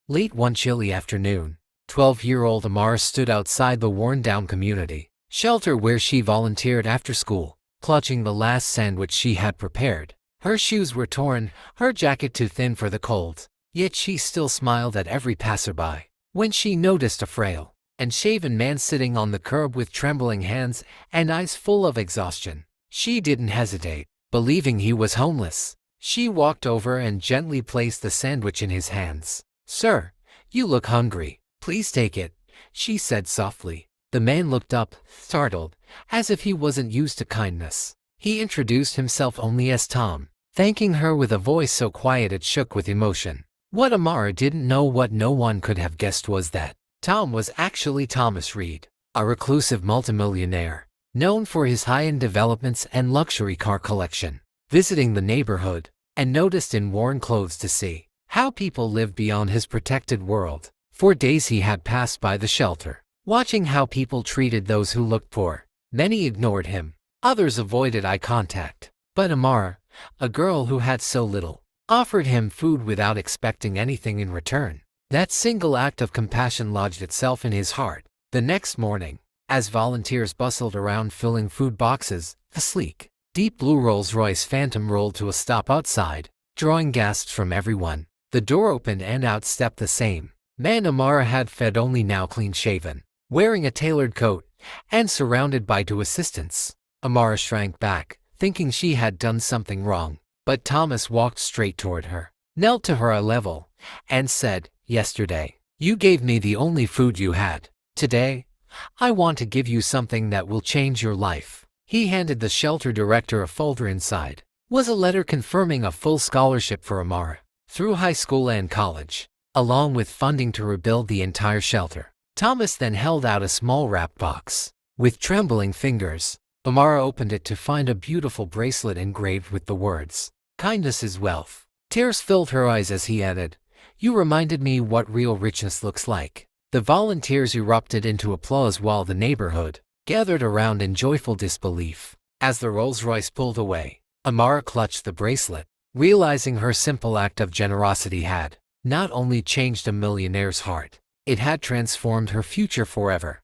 Late one chilly afternoon, 12-year-old Amara stood outside the worn-down community shelter where she volunteered after school, clutching the last sandwich she had prepared. Her shoes were torn, her jacket too thin for the cold, yet she still smiled at every passerby. When she noticed a frail and shaven man sitting on the curb with trembling hands and eyes full of exhaustion, she didn't hesitate. Believing he was homeless, she walked over and gently placed the sandwich in his hands. "Sir, you look hungry. Please take it," she said softly. The man looked up, startled, as if he wasn't used to kindness. He introduced himself only as Tom, thanking her with a voice so quiet it shook with emotion. What Amara didn't know, what no one could have guessed, was that Tom was actually Thomas Reed, a reclusive multimillionaire, known for his high-end developments and luxury car collection. Visiting the neighborhood, and noticed in worn clothes to see how people lived beyond his protected world. For days he had passed by the shelter, watching how people treated those who looked poor. Many ignored him, others avoided eye contact. But Amara, a girl who had so little, offered him food without expecting anything in return. That single act of compassion lodged itself in his heart. The next morning, as volunteers bustled around filling food boxes, a sleek, deep blue Rolls-Royce Phantom rolled to a stop outside, drawing gasps from everyone. The door opened and out stepped the same man Amara had fed, only now clean-shaven, wearing a tailored coat, and surrounded by two assistants. Amara shrank back, thinking she had done something wrong. But Thomas walked straight toward her, knelt to her eye level, and said, "Yesterday, you gave me the only food you had. Today, I want to give you something that will change your life." He handed the shelter director a folder. Inside was a letter confirming a full scholarship for Amara through high school and college, along with funding to rebuild the entire shelter. Thomas then held out a small wrapped box. With trembling fingers, Amara opened it to find a beautiful bracelet engraved with the words, "Kindness is wealth." Tears filled her eyes as he added, "You reminded me what real richness looks like." The volunteers erupted into applause while the neighborhood gathered around in joyful disbelief. As the Rolls-Royce pulled away, Amara clutched the bracelet, realizing her simple act of generosity had not only changed a millionaire's heart, it had transformed her future forever.